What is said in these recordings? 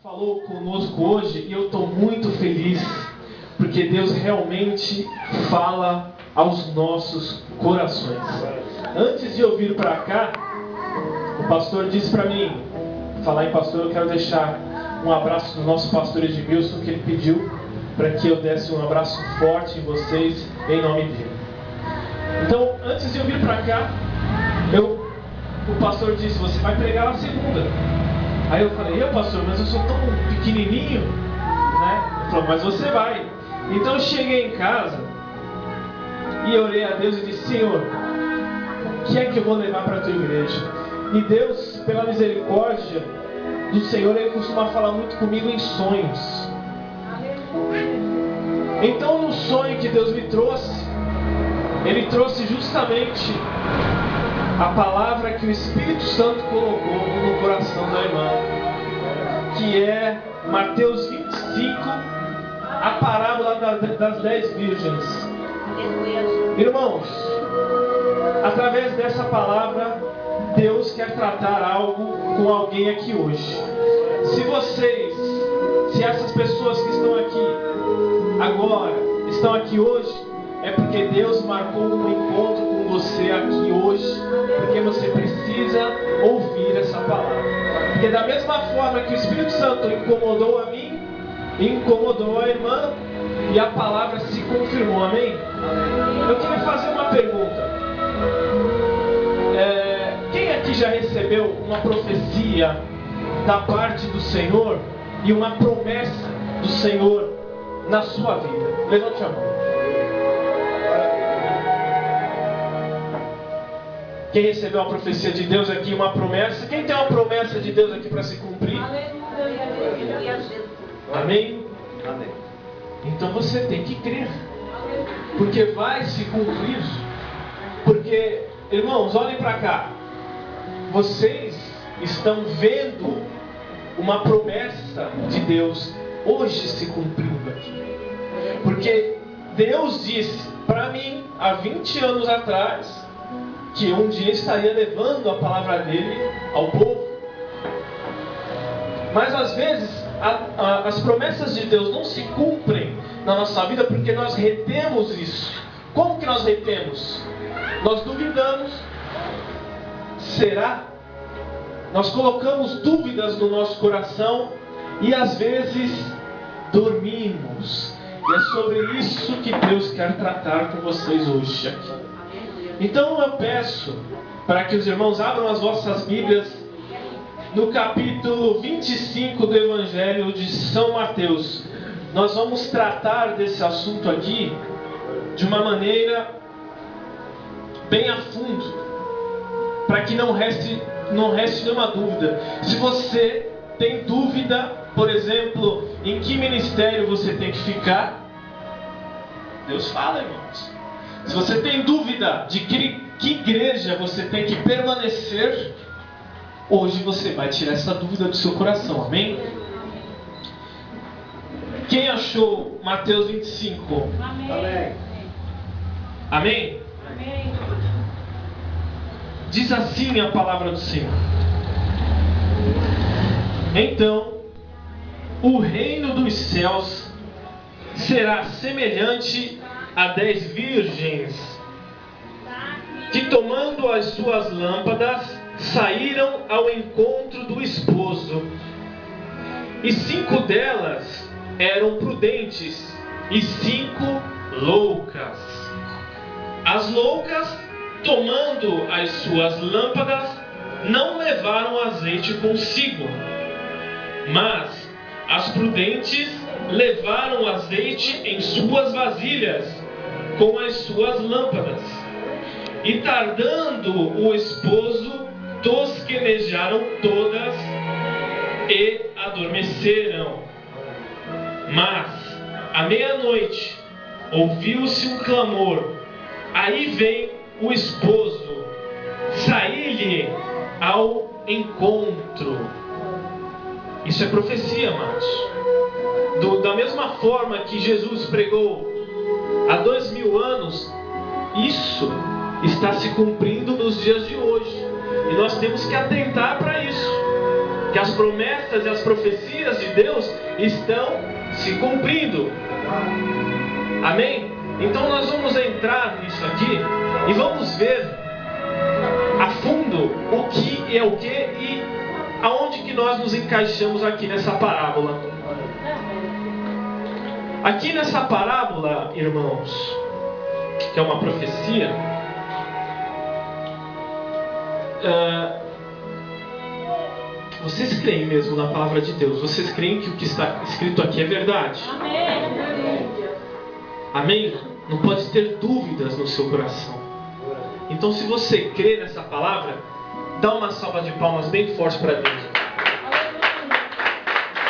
falou conosco hoje e eu estou muito feliz porque Deus realmente fala aos nossos corações. Antes de eu vir para cá, o pastor disse para mim, falar em pastor, eu quero deixar um abraço do nosso pastor Edmilson, que ele pediu para que eu desse um abraço forte em vocês, em nome dele. Então, antes de eu vir para cá, o pastor disse, você vai pregar na segunda. Aí eu falei, pastor, mas eu sou tão pequenininho, né? Ele falou, mas você vai. Então eu cheguei em casa e orei a Deus e disse, Senhor, o que é que eu vou levar para a tua igreja? E Deus, pela misericórdia do Senhor, Ele costuma falar muito comigo em sonhos. Então no sonho que Deus me trouxe, Ele trouxe justamente a palavra que o Espírito Santo colocou no coração da irmã, que é Mateus 25, a parábola das 10 virgens. Irmãos, através dessa palavra, Deus quer tratar algo com alguém aqui hoje. Se essas pessoas que estão aqui agora, estão aqui hoje, é porque Deus marcou um encontro com você aqui hoje, porque você precisa ouvir essa palavra. Porque da mesma forma que o Espírito Santo incomodou a mim, incomodou a irmã, e a palavra se confirmou, amém? Eu queria fazer uma pergunta. Quem aqui já recebeu uma profecia da parte do Senhor e uma promessa do Senhor na sua vida? Levante a mão. Quem recebeu uma profecia de Deus aqui, uma promessa? Quem tem uma promessa de Deus aqui para se cumprir? Amém? Amém. Então você tem que crer, porque vai se cumprir. Porque, irmãos, olhem para cá. Vocês estão vendo uma promessa de Deus hoje se cumprindo aqui. Porque Deus disse para mim, há 20 anos atrás, que um dia estaria levando a palavra dele ao povo. Mas às vezes as promessas de Deus não se cumprem na nossa vida porque nós retemos isso. Como que nós retemos? Nós duvidamos. Será? Nós colocamos dúvidas no nosso coração e às vezes dormimos. E é sobre isso que Deus quer tratar com vocês hoje aqui. Então eu peço para que os irmãos abram as vossas Bíblias no capítulo 25 do Evangelho de São Mateus. Nós vamos tratar desse assunto aqui de uma maneira bem a fundo, para que não reste nenhuma dúvida. Se você tem dúvida, por exemplo, em que ministério você tem que ficar, Deus fala, irmãos. Se você tem dúvida de que igreja você tem que permanecer, hoje você vai tirar essa dúvida do seu coração, amém? Quem achou Mateus 25? Amém. Amém? Amém. Diz assim a palavra do Senhor. Então, o reino dos céus será semelhante a 10 virgens que, tomando as suas lâmpadas, saíram ao encontro do esposo. E 5 delas eram prudentes e 5 loucas. As loucas, tomando as suas lâmpadas, não levaram azeite consigo, mas as prudentes levaram azeite em suas vasilhas com as suas lâmpadas. E tardando o esposo, tosquenejaram todas e adormeceram. Mas à meia-noite ouviu-se um clamor: aí vem o esposo, saí-lhe ao encontro. Isso é profecia, amados. Da mesma forma que Jesus pregou há 2000 anos, isso está se cumprindo nos dias de hoje. E nós temos que atentar para isso. que as promessas e as profecias de Deus estão se cumprindo. Amém? Então nós vamos entrar nisso aqui e vamos ver a fundo o que é o que e aonde que nós nos encaixamos aqui nessa parábola. Aqui nessa parábola, irmãos, que é uma profecia, vocês creem mesmo na palavra de Deus? Vocês creem que o que está escrito aqui é verdade? Amém. Amém? Não pode ter dúvidas no seu coração. Então, se você crê nessa palavra, dá uma salva de palmas bem forte para Deus.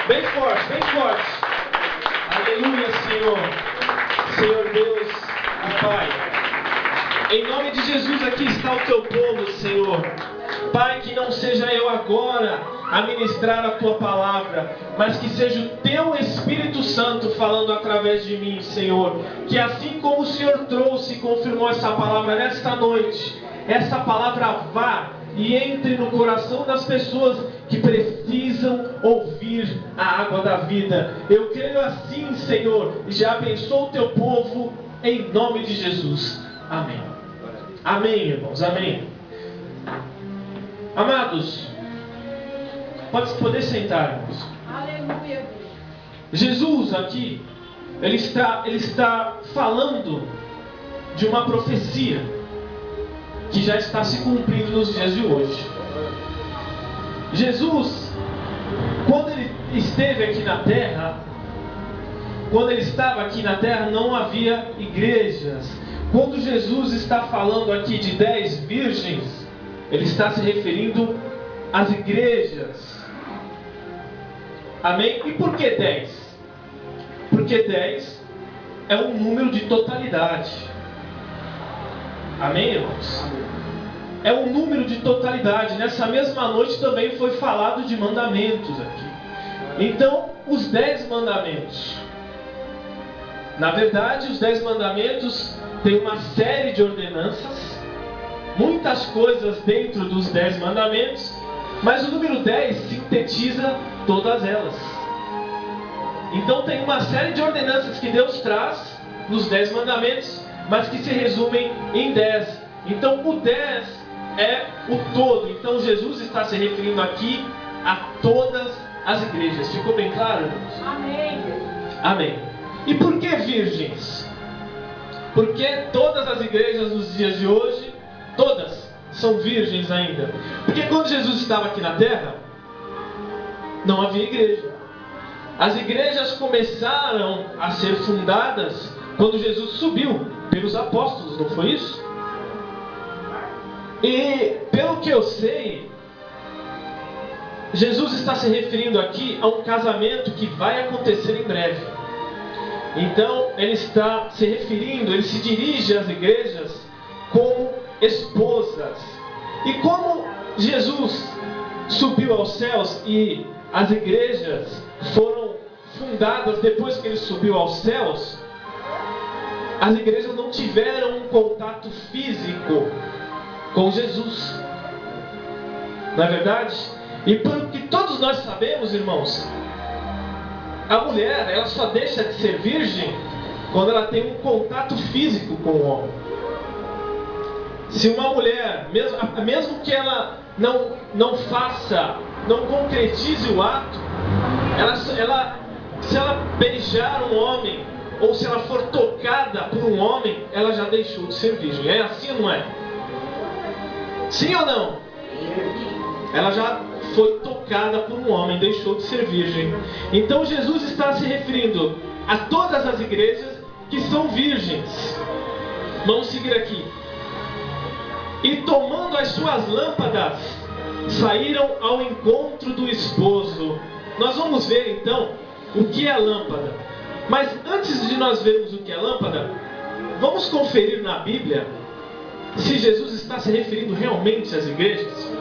Bem forte, bem forte. Aleluia, Senhor. Senhor Deus e Pai. Em nome de Jesus, aqui está o teu povo, Senhor. Pai, que não seja eu agora a ministrar a tua palavra, mas que seja o teu Espírito Santo falando através de mim, Senhor. Que assim como o Senhor trouxe e confirmou essa palavra nesta noite, essa palavra vá e entre no coração das pessoas que precisam ouvir a água da vida. Eu creio assim, Senhor, e já abençoo o teu povo em nome de Jesus. Amém. Amém, irmãos. Amém. Amados, pode poder sentar, irmãos. Aleluia. Jesus aqui, ele está falando de uma profecia que já está se cumprindo nos dias de hoje. Jesus, quando ele esteve aqui na terra, quando ele estava aqui na terra, não havia igrejas. Quando Jesus está falando aqui de 10 virgens, ele está se referindo às igrejas. Amém? E por que 10? Porque 10 é um número de totalidade. Amém, irmãos? É um número de totalidade. Nessa mesma noite também foi falado de mandamentos aqui. Então, os 10 mandamentos. Na verdade, os 10 mandamentos têm uma série de ordenanças, muitas coisas dentro dos 10 mandamentos, mas o número 10 sintetiza todas elas. Então tem uma série de ordenanças que Deus traz nos 10 mandamentos, mas que se resumem em 10. Então o 10 é o todo. Então Jesus está se referindo aqui a todas as igrejas. Ficou bem claro, irmãos? Amém. Amém. E por que virgens? Porque todas as igrejas nos dias de hoje, todas são virgens ainda. Porque quando Jesus estava aqui na terra, não havia igreja. As igrejas começaram a ser fundadas quando Jesus subiu pelos apóstolos, não foi isso? E pelo que eu sei, Jesus está se referindo aqui a um casamento que vai acontecer em breve. Então ele está se referindo, ele se dirige às igrejas como esposas. E como Jesus subiu aos céus e as igrejas foram fundadas depois que ele subiu aos céus, as igrejas não tiveram um contato físico com Jesus. Não é verdade? E pelo que todos nós sabemos, irmãos, a mulher, ela só deixa de ser virgem quando ela tem um contato físico com o homem. Se uma mulher, mesmo que ela não faça, não concretize o ato, se ela beijar um homem, ou se ela for tocada por um homem, ela já deixou de ser virgem. É assim ou não é? Sim ou não? Ela já foi tocada por um homem, deixou de ser virgem. Então Jesus está se referindo a todas as igrejas que são virgens. Vamos seguir aqui. E tomando as suas lâmpadas, saíram ao encontro do esposo. Nós vamos ver então o que é lâmpada. Mas antes de nós vermos o que é lâmpada, vamos conferir na Bíblia se Jesus está se referindo realmente às igrejas.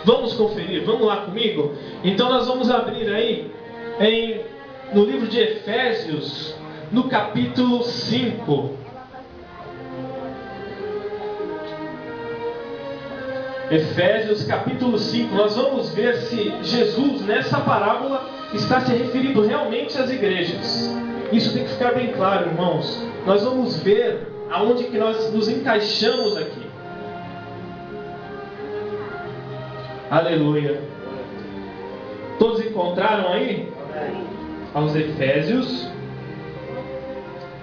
Vamos conferir, vamos lá comigo? Então nós vamos abrir aí no livro de Efésios, no capítulo 5. Efésios capítulo 5, nós vamos ver se Jesus, nessa parábola, está se referindo realmente às igrejas. Isso tem que ficar bem claro, irmãos. Nós vamos ver aonde que nós nos encaixamos aqui. Aleluia. Todos encontraram aí? Aos Efésios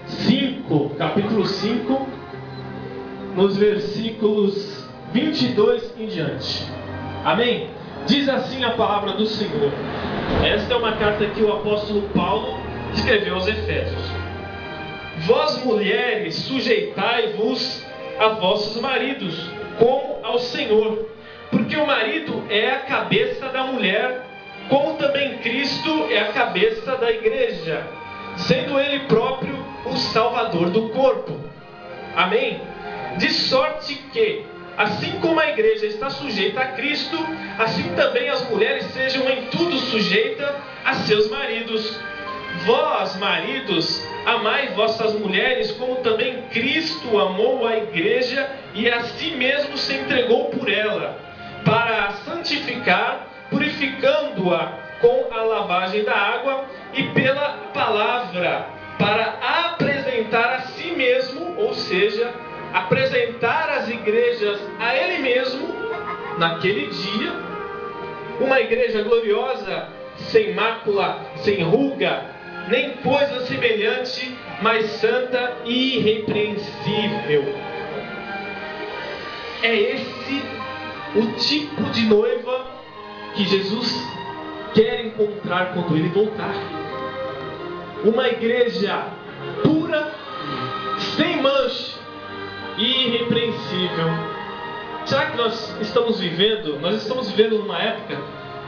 5, capítulo 5, nos versículos 22 em diante. Amém? Diz assim a palavra do Senhor. Esta é uma carta que o apóstolo Paulo escreveu aos Efésios. Vós, mulheres, sujeitai-vos a vossos maridos, como ao Senhor, porque o marido é a cabeça da mulher, como também Cristo é a cabeça da igreja, sendo Ele próprio o Salvador do corpo. Amém? De sorte que, assim como a igreja está sujeita a Cristo, assim também as mulheres sejam em tudo sujeitas a seus maridos. Vós, maridos, amai vossas mulheres, como também Cristo amou a igreja e a si mesmo se entregou por ela, para a santificar, purificando-a com a lavagem da água e pela palavra, para apresentar a si mesmo, ou seja, apresentar as igrejas a Ele mesmo, naquele dia, uma igreja gloriosa, sem mácula, sem ruga, nem coisa semelhante, mas santa e irrepreensível. É esse o tipo de noiva que Jesus quer encontrar quando Ele voltar. Uma igreja pura, sem mancha e irrepreensível. Será que nós estamos vivendo numa época,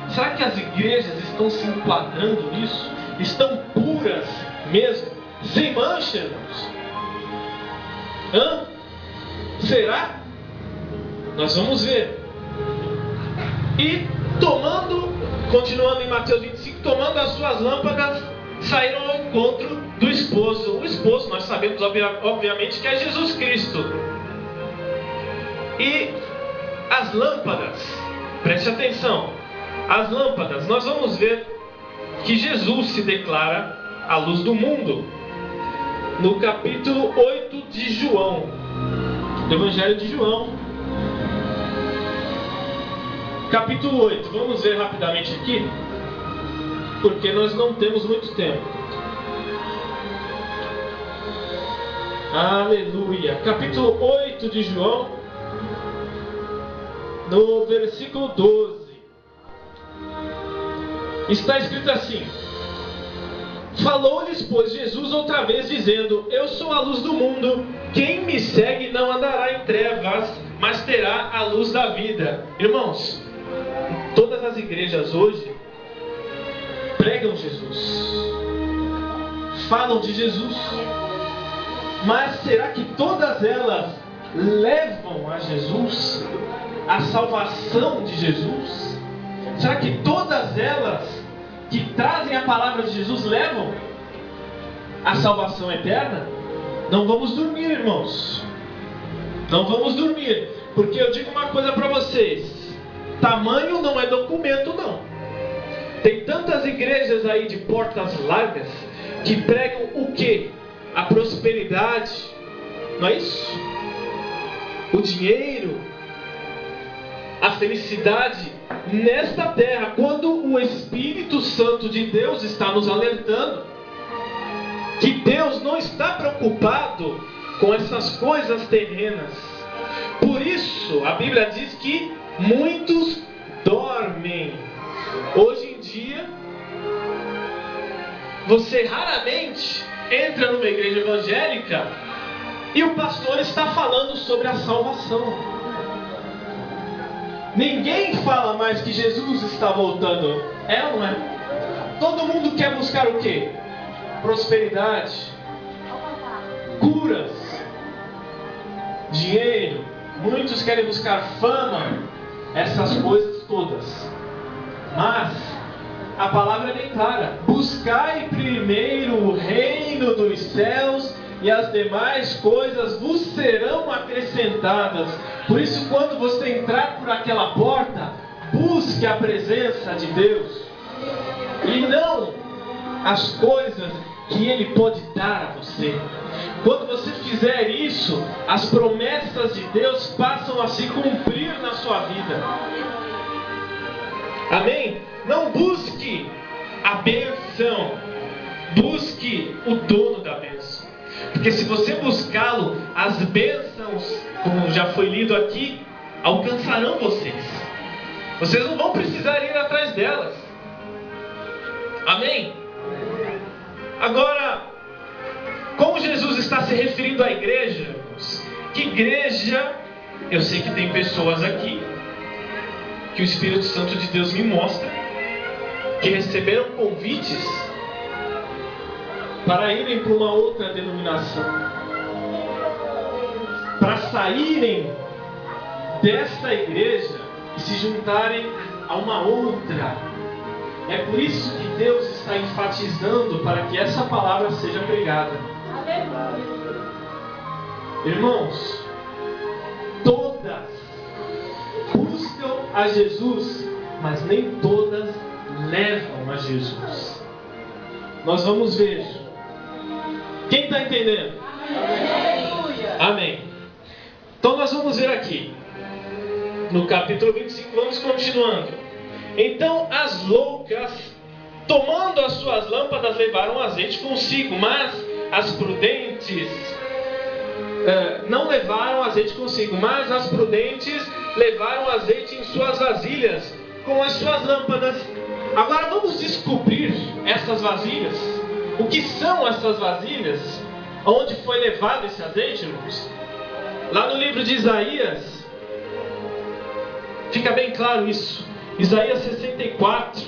será que as igrejas estão se enquadrando nisso? Estão puras mesmo? Sem mancha, irmãos? Será? Nós vamos ver. E continuando em Mateus 25, tomando as suas lâmpadas, saíram ao encontro do esposo. O esposo, nós sabemos obviamente que é Jesus Cristo. E as lâmpadas, preste atenção, as lâmpadas, nós vamos ver que Jesus se declara a luz do mundo no capítulo 8 de João, do Evangelho de João, capítulo 8. Vamos ver rapidamente aqui, porque nós não temos muito tempo. Aleluia. Capítulo 8 de João, no versículo 12. Está escrito assim: falou-lhes, pois, Jesus outra vez, dizendo: eu sou a luz do mundo, quem me segue não andará em trevas, mas terá a luz da vida. Irmãos, todas as igrejas hoje pregam Jesus, falam de Jesus, mas será que todas elas levam a Jesus, a salvação de Jesus? Será que todas elas que trazem a palavra de Jesus levam a salvação eterna? Não vamos dormir, irmãos. Não vamos dormir, porque eu digo uma coisa para vocês: tamanho não é documento, não. Tem tantas igrejas aí de portas largas que pregam o quê? A prosperidade, não é isso? O dinheiro, a felicidade nesta terra, quando o Espírito Santo de Deus está nos alertando que Deus não está preocupado com essas coisas terrenas. Por isso a Bíblia diz que muitos dormem. Hoje em dia você raramente entra numa igreja evangélica e o pastor está falando sobre a salvação. Ninguém fala mais que Jesus está voltando. É ou não é? Todo mundo quer buscar o quê? Prosperidade, curas, dinheiro. Muitos querem buscar fama, essas coisas todas. Mas a palavra é bem clara: buscai primeiro o reino dos céus e as demais coisas vos serão acrescentadas. Por isso, quando você entrar por aquela porta, busque a presença de Deus e não as coisas que Ele pode dar a você. Quando você fizer isso, as promessas de Deus passam a se cumprir na sua vida. Amém? Não busque a bênção, busque o dono da bênção. Porque se você buscá-lo, as bênçãos, como já foi lido aqui, alcançarão vocês. Vocês não vão precisar ir atrás delas. Amém? Agora, como Jesus está se referindo à igreja, irmãos? Que igreja? Eu sei que tem pessoas aqui que o Espírito Santo de Deus me mostra que receberam convites para irem para uma outra denominação, para saírem desta igreja e se juntarem a uma outra. É por isso que Deus está enfatizando para que essa palavra seja pregada. Irmãos, todas buscam a Jesus, mas nem todas levam a Jesus. Nós vamos ver. Quem está entendendo? Amém. Então nós vamos ver aqui no capítulo 25, vamos continuando. Então as loucas, tomando as suas lâmpadas, levaram azeite consigo, mas as prudentes não levaram azeite consigo, mas as prudentes levaram azeite em suas vasilhas com as suas lâmpadas. Agora vamos descobrir essas vasilhas. O que são essas vasilhas? Onde foi levado esse azeite, irmãos? Lá no livro de Isaías, fica bem claro isso. Isaías 64.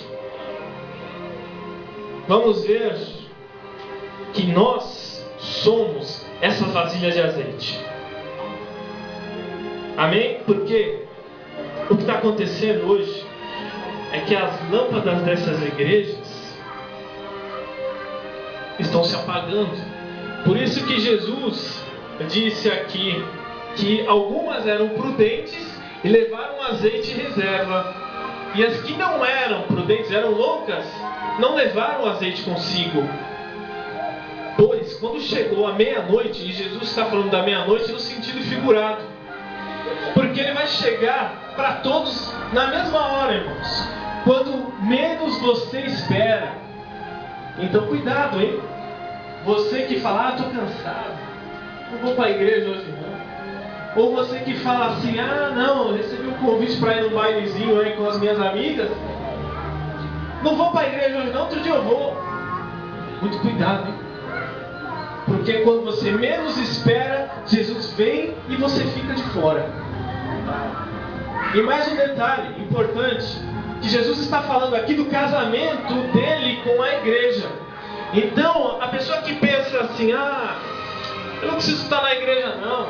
Vamos ver que nós somos essas vasilhas de azeite. Amém? Porque o que está acontecendo hoje é que as lâmpadas dessas igrejas estão se apagando. Por isso que Jesus disse aqui que algumas eram prudentes e levaram azeite em reserva. E as que não eram prudentes, eram loucas, não levaram azeite consigo. Pois, quando chegou a meia-noite, e Jesus está falando da meia-noite no sentido figurado, porque Ele vai chegar para todos na mesma hora, irmãos, quando menos você espera. Então cuidado, hein? Você que fala, estou cansado, não vou para a igreja hoje não. Ou você que fala assim, não, eu recebi um convite para ir num bailezinho aí com as minhas amigas, não vou para a igreja hoje não, outro dia eu vou. Muito cuidado, hein? Porque quando você menos espera, Jesus vem e você fica de fora. E mais um detalhe importante, que Jesus está falando aqui do casamento dele com a igreja. Então, a pessoa que pensa assim, eu não preciso estar na igreja não.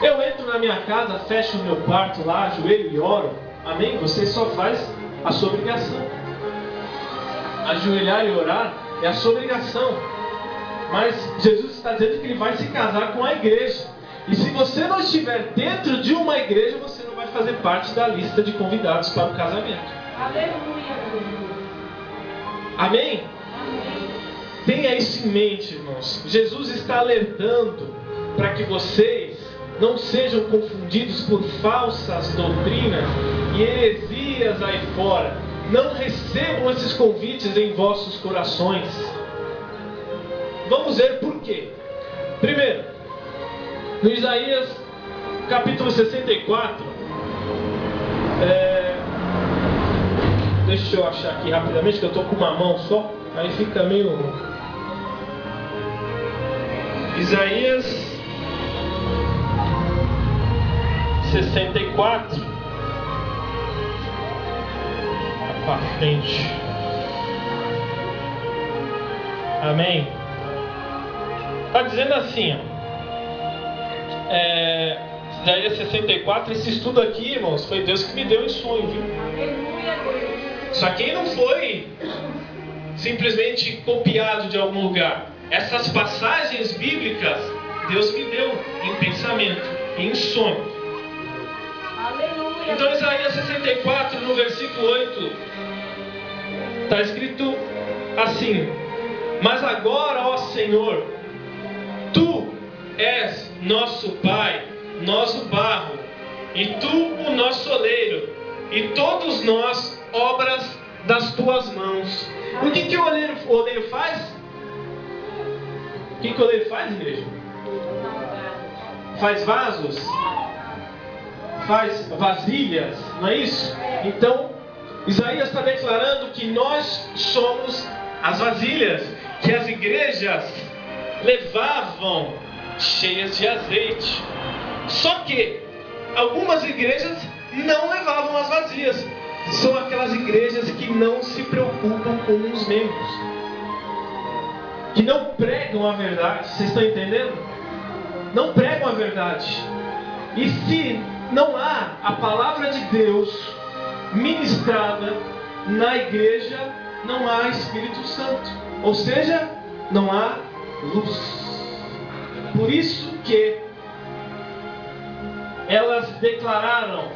Eu entro na minha casa, fecho o meu quarto lá, ajoelho e oro. Amém? Você só faz a sua obrigação. Ajoelhar e orar é a sua obrigação. Mas Jesus está dizendo que Ele vai se casar com a igreja. E se você não estiver dentro de uma igreja, você não vai fazer parte da lista de convidados para o casamento. Aleluia. Amém? Tenha isso em mente, irmãos. Jesus está alertando para que vocês não sejam confundidos por falsas doutrinas e heresias aí fora. Não recebam esses convites em vossos corações. Vamos ver por quê. Primeiro, no Isaías capítulo 64, deixa eu achar aqui rapidamente, que eu estou com uma mão só, aí fica meio... Isaías 64, para frente. Amém? Está dizendo assim, Isaías 64, esse estudo aqui, irmãos, foi Deus que me deu em sonho, viu? Isso aqui não foi simplesmente copiado de algum lugar. essas passagens bíblicas Deus me deu em pensamento, em sonho. Aleluia. Então Isaías 64, no versículo 8, está escrito assim: mas agora, ó Senhor, Tu és nosso Pai, nós o barro, e Tu o nosso oleiro, e todos nós obras das Tuas mãos. O que o oleiro faz? O que o oleiro faz, igreja? Faz vasos? Faz vasilhas, não é isso? Então, Isaías está declarando que nós somos as vasilhas que as igrejas levavam cheias de azeite. Só que algumas igrejas não levavam as vazias. São aquelas igrejas que não se preocupam com os membros, que não pregam a verdade. Vocês estão entendendo? Não pregam a verdade. E se não há a palavra de Deus ministrada na igreja, não há Espírito Santo. Ou seja, não há luz. Por isso que elas declararam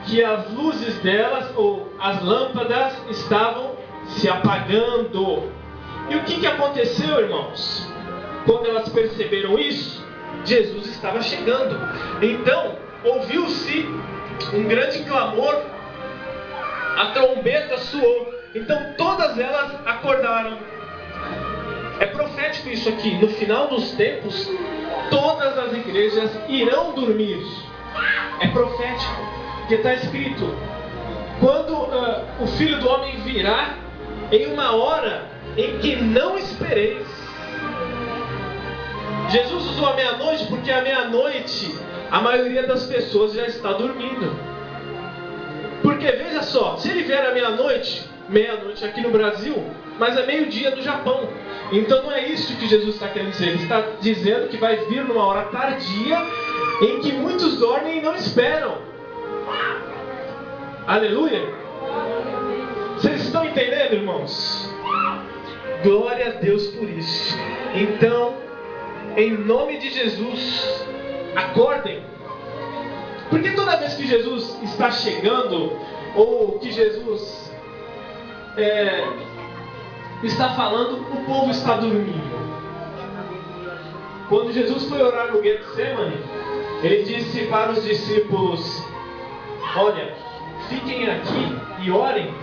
que as luzes delas, ou as lâmpadas, estavam se apagando. E o que aconteceu, irmãos? Quando elas perceberam isso, Jesus estava chegando. Então, ouviu-se um grande clamor, a trombeta soou. Então todas elas acordaram. É profético isso aqui. No final dos tempos, todas as igrejas irão dormir. É profético. Porque está escrito: quando o Filho do Homem virá, em uma hora em que não espereis. Jesus usou a meia-noite porque à meia-noite a maioria das pessoas já está dormindo. Porque veja só, se ele vier à meia-noite aqui no Brasil, mas é meio-dia no Japão. Então não é isso que Jesus está querendo dizer. Ele está dizendo que vai vir numa hora tardia em que muitos dormem e não esperam. Aleluia! Vocês estão entendendo, irmãos? Glória a Deus por isso. Então, em nome de Jesus, acordem. Porque toda vez que Jesus está chegando, ou que Jesus está falando, o povo está dormindo. Quando Jesus foi orar no Getsemane, ele disse para os discípulos: olha, fiquem aqui e orem,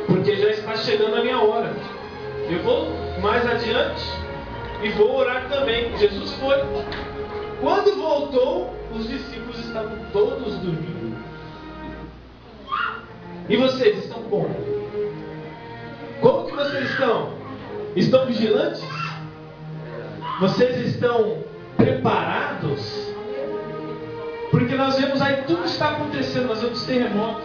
porque já está chegando a minha hora. Eu vou mais adiante e vou orar também. Jesus foi. Quando voltou, os discípulos estavam todos dormindo. E vocês estão como? Como que vocês estão? Estão vigilantes? Vocês estão preparados? Porque nós vemos aí, tudo está acontecendo. Nós vemos terremoto,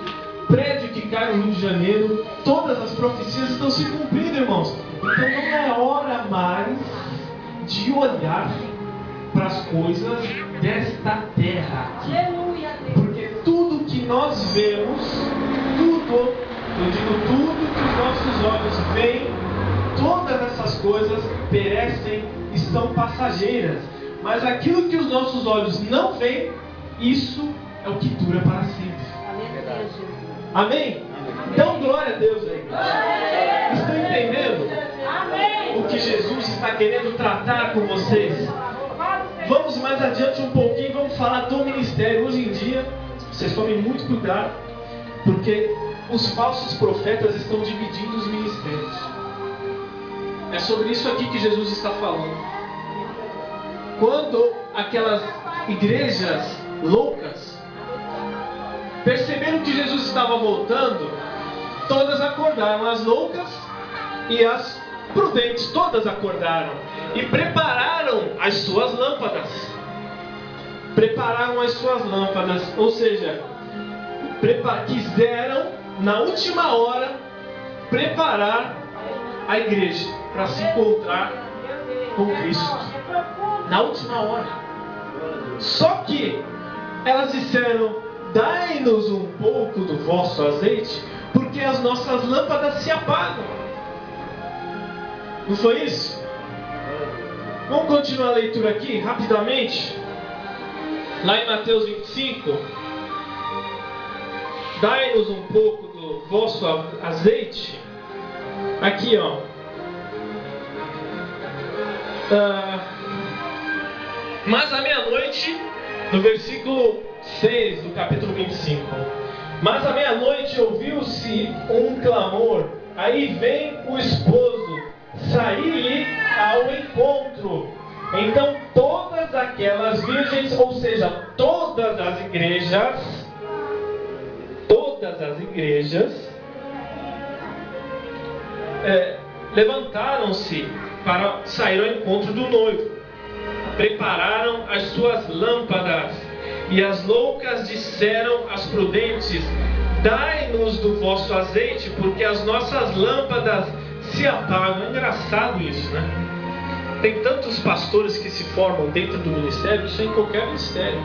prédio que cai no Rio de Janeiro. Todas as profecias estão se cumprindo, irmãos. Então não é hora mais de olhar para as coisas desta terra aqui. Porque tudo que nós vemos, tudo que os nossos olhos veem, todas essas coisas perecem, estão passageiras. Mas aquilo que os nossos olhos não veem, isso é o que dura para sempre. Amém? Então glória a Deus aí. Estão entendendo o que Jesus está querendo tratar com vocês? Vamos mais adiante um pouquinho, vamos falar do ministério. Hoje em dia, vocês tomem muito cuidado, porque os falsos profetas estão dividindo os ministérios. É sobre isso aqui que Jesus está falando. Quando aquelas igrejas loucas perceberam que Jesus estava voltando, todas acordaram, as loucas e as prudentes, todas acordaram e prepararam as suas lâmpadas. Prepararam as suas lâmpadas, ou seja, quiseram na última hora preparar a igreja para se encontrar com Cristo. Na última hora. Só que elas disseram: dai-nos um pouco do vosso azeite, porque as nossas lâmpadas se apagam. Não foi isso? Vamos continuar a leitura aqui, rapidamente. Lá em Mateus 25. Dai-nos um pouco do vosso azeite. Aqui, ó. Mas à meia-noite, no versículo 6 do capítulo 25. Mas à meia-noite ouviu-se um clamor. Aí vem o esposo, sair-lhe ao encontro. Então todas aquelas virgens, ou seja, todas as igrejas, levantaram-se para sair ao encontro do noivo. Prepararam as suas lâmpadas. E as loucas disseram às prudentes: dai-nos do vosso azeite, porque as nossas lâmpadas se apagam. É engraçado isso, né? Tem tantos pastores que se formam dentro do ministério, isso é em qualquer ministério.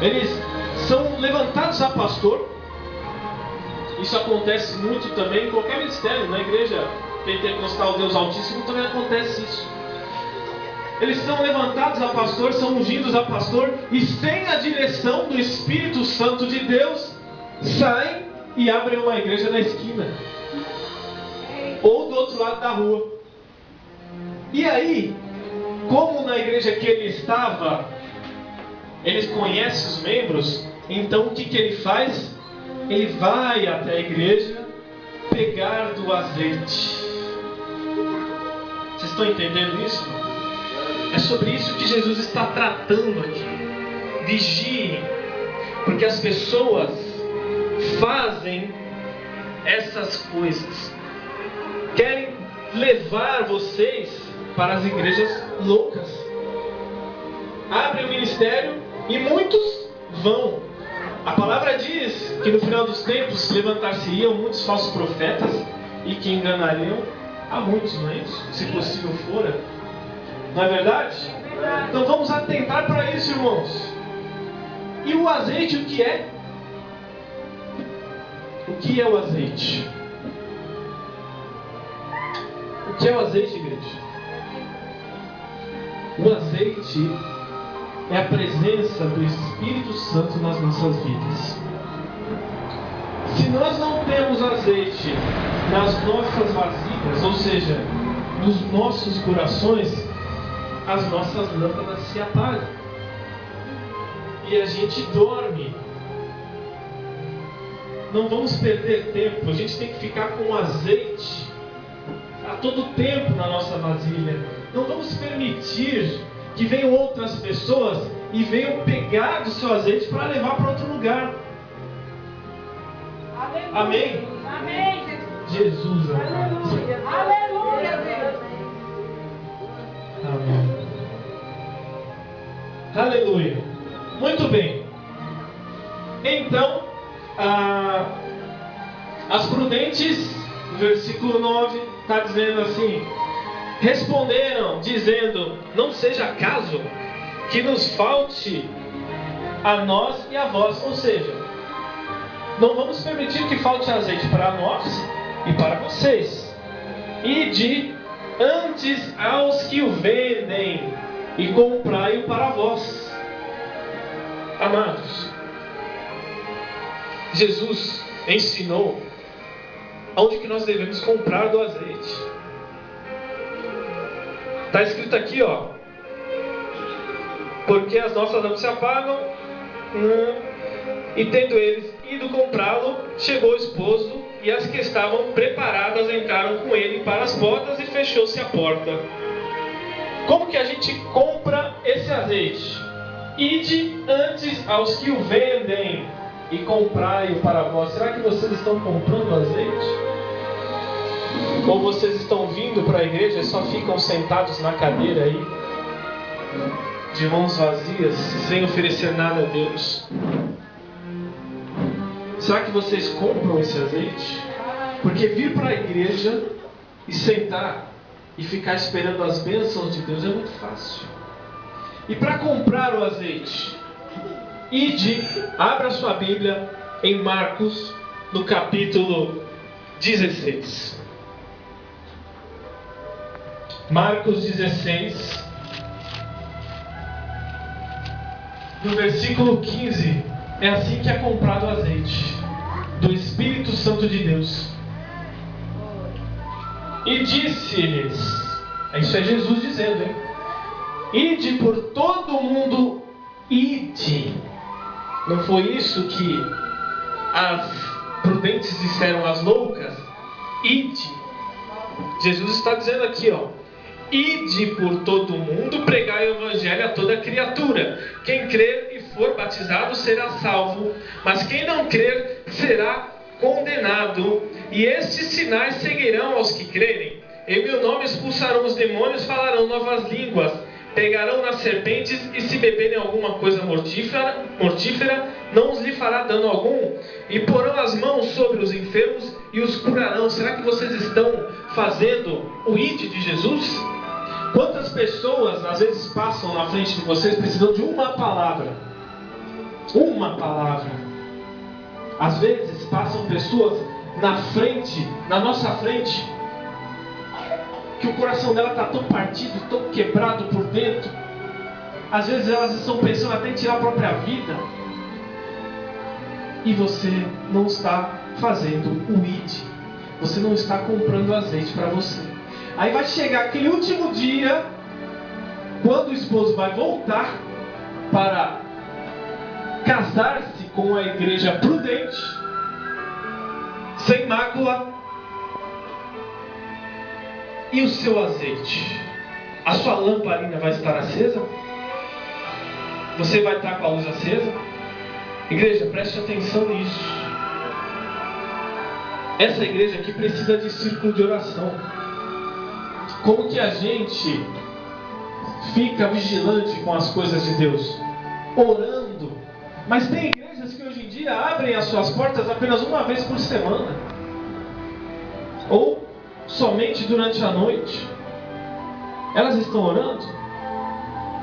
Eles são levantados a pastor. Isso acontece muito também em qualquer ministério. Na igreja pentecostal Deus Altíssimo também acontece isso. Eles são levantados a pastor, são ungidos a pastor, e sem a direção do Espírito Santo de Deus, saem e abrem uma igreja na esquina ou do outro lado da rua. E aí, como na igreja que ele estava, ele conhece os membros, então o que ele faz? Ele vai até a igreja pegar do azeite. Vocês estão entendendo isso? É sobre isso que Jesus está tratando aqui. Vigiem, porque as pessoas fazem essas coisas. Querem levar vocês para as igrejas loucas. Abrem o ministério e muitos vão. A palavra diz que no final dos tempos levantar-se-iam muitos falsos profetas e que enganariam a muitos, não é isso? Se possível fora. Não é verdade? Então vamos atentar para isso, irmãos. E o azeite, o que é? O que é o azeite? O que é o azeite, igreja? O azeite é a presença do Espírito Santo nas nossas vidas. Se nós não temos azeite nas nossas vasilhas, ou seja, nos nossos corações, as nossas lâmpadas se apagam e a gente dorme. Não vamos perder tempo. A gente tem que ficar com azeite a todo tempo na nossa vasilha. Não vamos permitir que venham outras pessoas e venham pegar do seu azeite para levar para outro lugar. Amém? Amém. Jesus, Aleluia. Aleluia. amém. Aleluia. Muito bem. Então, as prudentes, versículo 9, está dizendo assim: responderam, dizendo: não seja caso que nos falte a nós e a vós. Ou seja, não vamos permitir que falte azeite para nós e para vocês. Ide antes aos que o vendem e comprai-o para vós. Amados, Jesus ensinou aonde que nós devemos comprar do azeite. Está escrito aqui, ó: porque as nossas lâmpadas se apagam, e tendo eles ido comprá-lo, chegou o esposo, e as que estavam preparadas entraram com ele para as portas, e fechou-se a porta. Como que a gente compra esse azeite? Ide antes aos que o vendem e comprai-o para vós. Será que vocês estão comprando azeite? Ou vocês estão vindo para a igreja e só ficam sentados na cadeira aí, de mãos vazias, sem oferecer nada a Deus? Será que vocês compram esse azeite? Porque vir para a igreja e sentar e ficar esperando as bênçãos de Deus é muito fácil. E para comprar o azeite, ide, abra sua Bíblia em Marcos, no capítulo 16. Marcos 16, no versículo 15, é assim que é comprado o azeite do Espírito Santo de Deus. E disse-lhes, isso é Jesus dizendo, hein? Ide por todo o mundo, ide. Não foi isso que as prudentes disseram às loucas? Ide. Jesus está dizendo aqui, ó. Ide por todo o mundo, pregai o evangelho a toda criatura. Quem crer e for batizado será salvo, mas quem não crer será condenado. E estes sinais seguirão aos que crerem. Em meu nome expulsarão os demônios, falarão novas línguas, pegarão nas serpentes, e se beberem alguma coisa mortífera, não os lhe fará dano algum, e porão as mãos sobre os enfermos e os curarão. Será que vocês estão fazendo o ide de Jesus? Quantas pessoas às vezes passam na frente de vocês precisando de uma palavra? Uma palavra. Às vezes passam pessoas na frente, na nossa frente, que o coração dela está tão partido, tão quebrado por dentro. Às vezes elas estão pensando até em tirar a própria vida. E você não está fazendo o ide. Você não está comprando azeite para você. Aí vai chegar aquele último dia, quando o esposo vai voltar para casar-se com a igreja prudente, sem mácula, e o seu azeite? A sua lamparina vai estar acesa? Você vai estar com a luz acesa? Igreja, preste atenção nisso. Essa igreja aqui precisa de círculo de oração. Como que a gente fica vigilante com as coisas de Deus? Orando. Mas tem igrejas que hoje em dia abrem as suas portas apenas uma vez por semana. Ou somente durante a noite. Elas estão orando?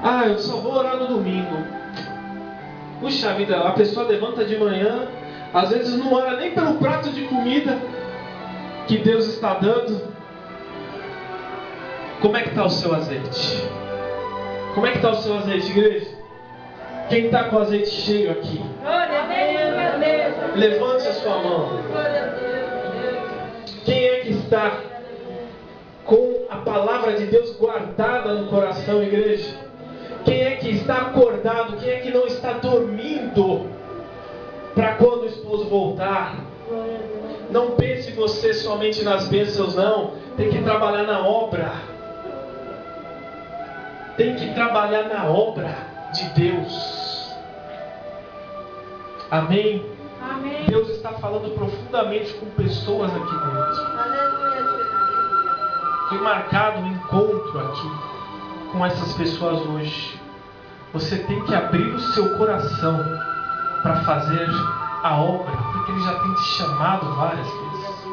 Ah, eu só vou orar no domingo. Puxa vida, a pessoa levanta de manhã, às vezes não ora nem pelo prato de comida que Deus está dando. Como é que está o seu azeite? Como é que está o seu azeite, igreja? Quem está com o azeite cheio aqui? Levante a sua mão. Quem é que está com a palavra de Deus guardada no coração, igreja? Quem é que está acordado? Quem é que não está dormindo para quando o esposo voltar? Não pense você somente nas bênçãos, não. Tem que trabalhar na obra. Tem que trabalhar na obra de Deus. Amém? Amém. Deus está falando profundamente com pessoas aqui dentro. Foi marcado um encontro aqui com essas pessoas hoje. Você tem que abrir o seu coração para fazer a obra, porque Ele já tem te chamado várias vezes.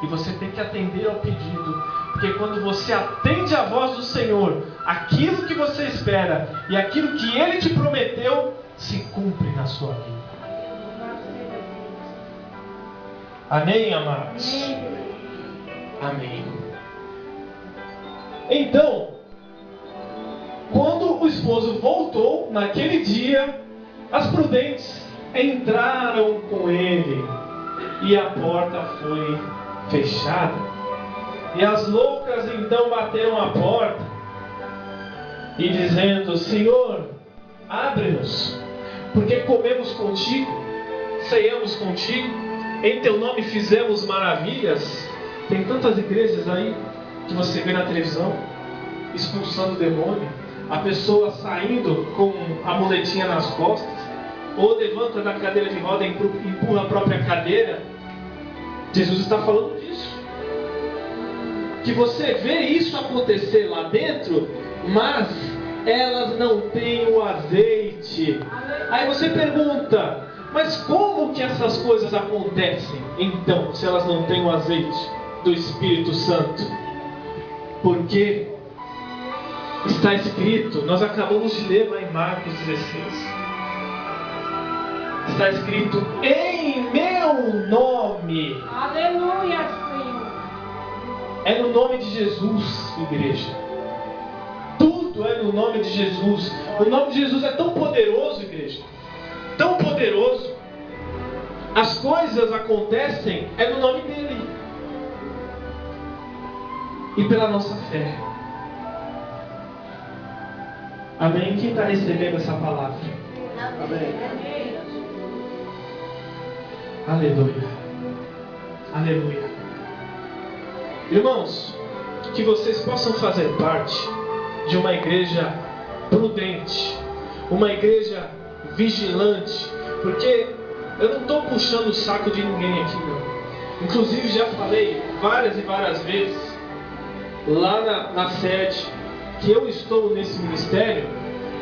E você tem que atender ao pedido, porque quando você atende a voz do Senhor, aquilo que você espera e aquilo que Ele te prometeu se cumpre na sua vida. Amém, amados? Amém. Então, quando o esposo voltou, naquele dia, as prudentes entraram com ele e a porta foi fechada. E as loucas então bateram a porta e dizendo: Senhor, abre-nos, porque comemos contigo, ceiamos contigo, em teu nome fizemos maravilhas. Tem tantas igrejas aí que você vê na televisão, expulsando o demônio, a pessoa saindo com a muletinha nas costas, ou levanta da cadeira de roda e empurra a própria cadeira. Jesus está falando disso. Que você vê isso acontecer lá dentro, mas elas não têm o azeite. Aí você pergunta: mas como que essas coisas acontecem, então, se elas não têm o azeite do Espírito Santo? Porque está escrito, nós acabamos de ler lá em Marcos 16, está escrito: em meu nome. Aleluia, Senhor. é no nome de Jesus, igreja. Tudo é no nome de Jesus. O nome de Jesus é tão poderoso, igreja. Tão poderoso. As coisas acontecem é no nome dele. E pela nossa fé. Amém? Quem está recebendo essa palavra? Amém. Aleluia. Aleluia. Irmãos, que vocês possam fazer parte de uma igreja prudente, uma igreja vigilante, porque eu não estou puxando o saco de ninguém aqui, não. Inclusive já falei várias e várias vezes lá na sede que eu estou nesse ministério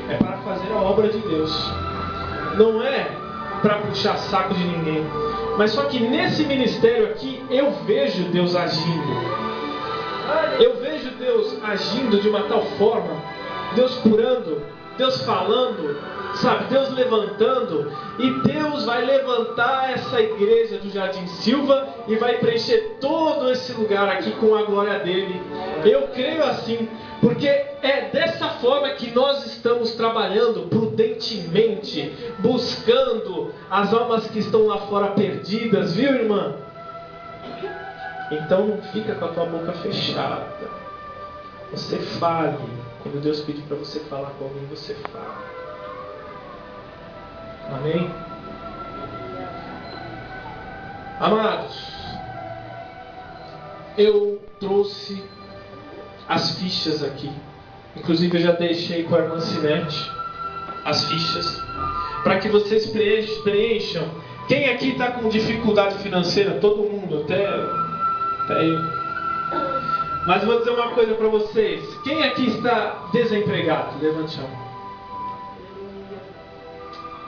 é para fazer a obra de Deus. Não é para puxar saco de ninguém. Mas só que nesse ministério aqui eu vejo Deus agindo. Eu vejo Deus agindo de uma tal forma, Deus curando, Deus falando, sabe, Deus levantando. E Deus vai levantar essa igreja do Jardim Silva e vai preencher todo esse lugar aqui com a glória dele. Eu creio assim, porque é dessa forma que nós estamos trabalhando prudentemente, buscando as almas que estão lá fora perdidas, viu, irmã? Então não fica com a tua boca fechada. Você fale. Quando Deus pedir para você falar com alguém, você fala. Amém? Amados, eu trouxe as fichas aqui. Inclusive eu já deixei com a irmã Cinete as fichas, para que vocês preencham. Quem aqui está com dificuldade financeira? Todo mundo, até eu. Mas eu vou dizer uma coisa para vocês. Quem aqui está desempregado? Levante a mão.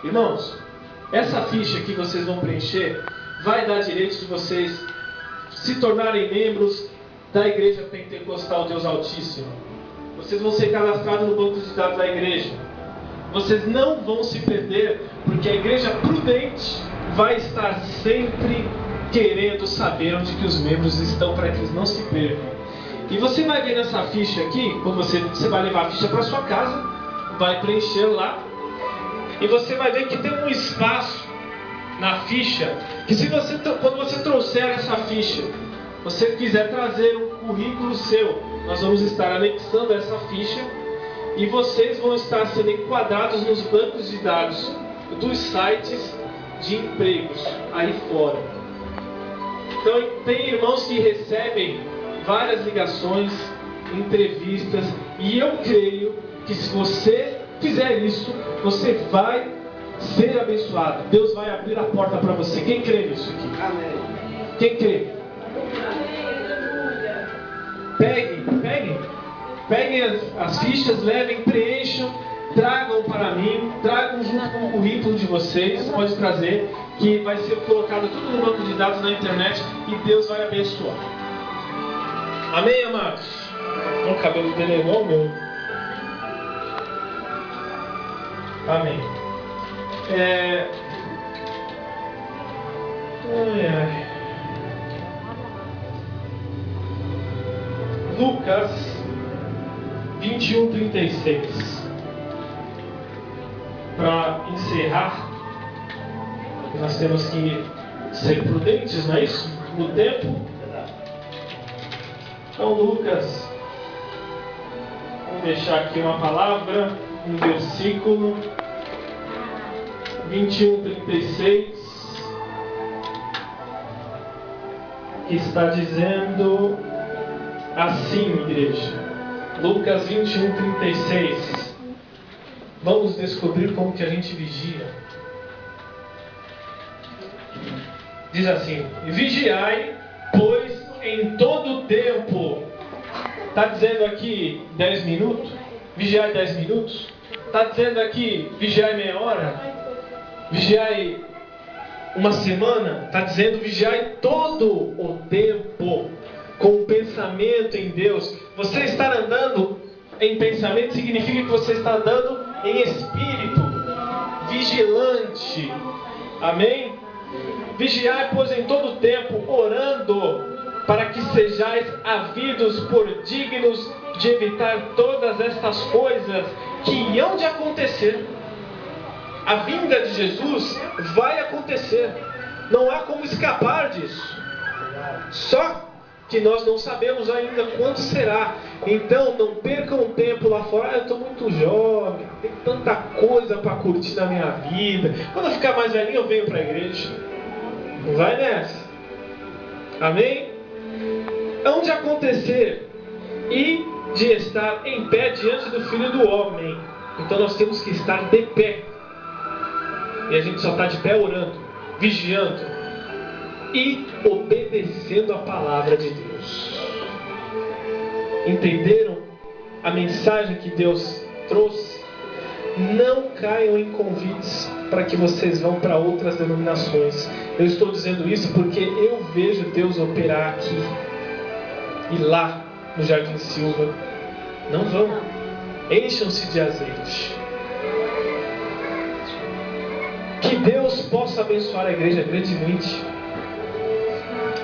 Irmãos, essa ficha que vocês vão preencher vai dar direito de vocês se tornarem membros da Igreja Pentecostal Deus Altíssimo. Vocês vão ser cadastrados no banco de dados da igreja. Vocês não vão se perder, porque a igreja prudente vai estar sempre querendo saber onde que os membros estão, para que eles não se percam. E você vai ver nessa ficha aqui, quando você vai levar a ficha para sua casa, vai preencher lá, e você vai ver que tem um espaço na ficha, que se você, quando você trouxer essa ficha, você quiser trazer um currículo seu, nós vamos estar anexando essa ficha, e vocês vão estar sendo enquadrados nos bancos de dados dos sites de empregos aí fora. Então tem irmãos que recebem várias ligações, entrevistas, e eu creio que se você fizer isso, você vai ser abençoado. Deus vai abrir a porta para você. Quem crê nisso aqui? Amém. Quem crê? Peguem as fichas, levem, preencham, tragam para mim, tragam junto com o currículo de vocês, pode trazer, que vai ser colocado tudo no banco de dados na internet e Deus vai abençoar. Amém, amados? O cabelo dele é igual ao meu. Amém. Lucas 21:36. Para encerrar, nós temos que ser prudentes, não é isso? No tempo. Então, Lucas, vamos deixar aqui uma palavra, um versículo 21:36, que está dizendo assim, igreja. Lucas 21:36. Vamos descobrir como que a gente vigia. Diz assim: vigiai, pois em todo tempo. Está dizendo aqui 10 minutos? Vigiai 10 minutos? Está dizendo aqui vigiai meia hora? Vigiai uma semana? Está dizendo vigiai todo o tempo, com o pensamento em Deus. Você estar andando em pensamento significa que você está andando em espírito, vigilante. Amém? Vigiai, pois, em todo tempo, orando para que sejais havidos por dignos de evitar todas estas coisas que hão de acontecer. A vinda de Jesus vai acontecer. Não há como escapar disso. Só que nós não sabemos ainda quando será. Então não percam tempo lá fora. Eu estou muito jovem, tem tanta coisa para curtir na minha vida. Quando eu ficar mais velhinho eu venho para a igreja. Não vai nessa. Amém? Hão de acontecer e de estar em pé diante do Filho do Homem. Então nós temos que estar de pé. E a gente só está de pé orando, vigiando e obedecendo a palavra de Deus. Entenderam a mensagem que Deus trouxe? Não caiam em convites para que vocês vão para outras denominações. Eu estou dizendo isso porque eu vejo Deus operar aqui e lá no Jardim Silva. Não vão. Encham-se de azeite. Que Deus possa abençoar a igreja grandemente.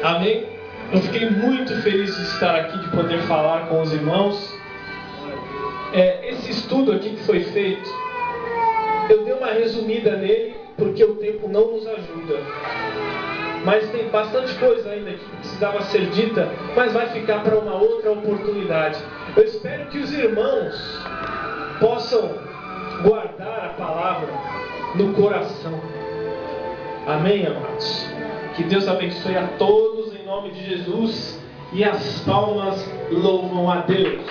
Amém? Eu fiquei muito feliz de estar aqui, de poder falar com os irmãos. Esse estudo aqui que foi feito, eu dei uma resumida nele, porque o tempo não nos ajuda. Mas tem bastante coisa ainda que precisava ser dita, mas vai ficar para uma outra oportunidade. Eu espero que os irmãos possam guardar a palavra no coração. Amém, amados? Que Deus abençoe a todos em nome de Jesus. E as palmas louvam a Deus.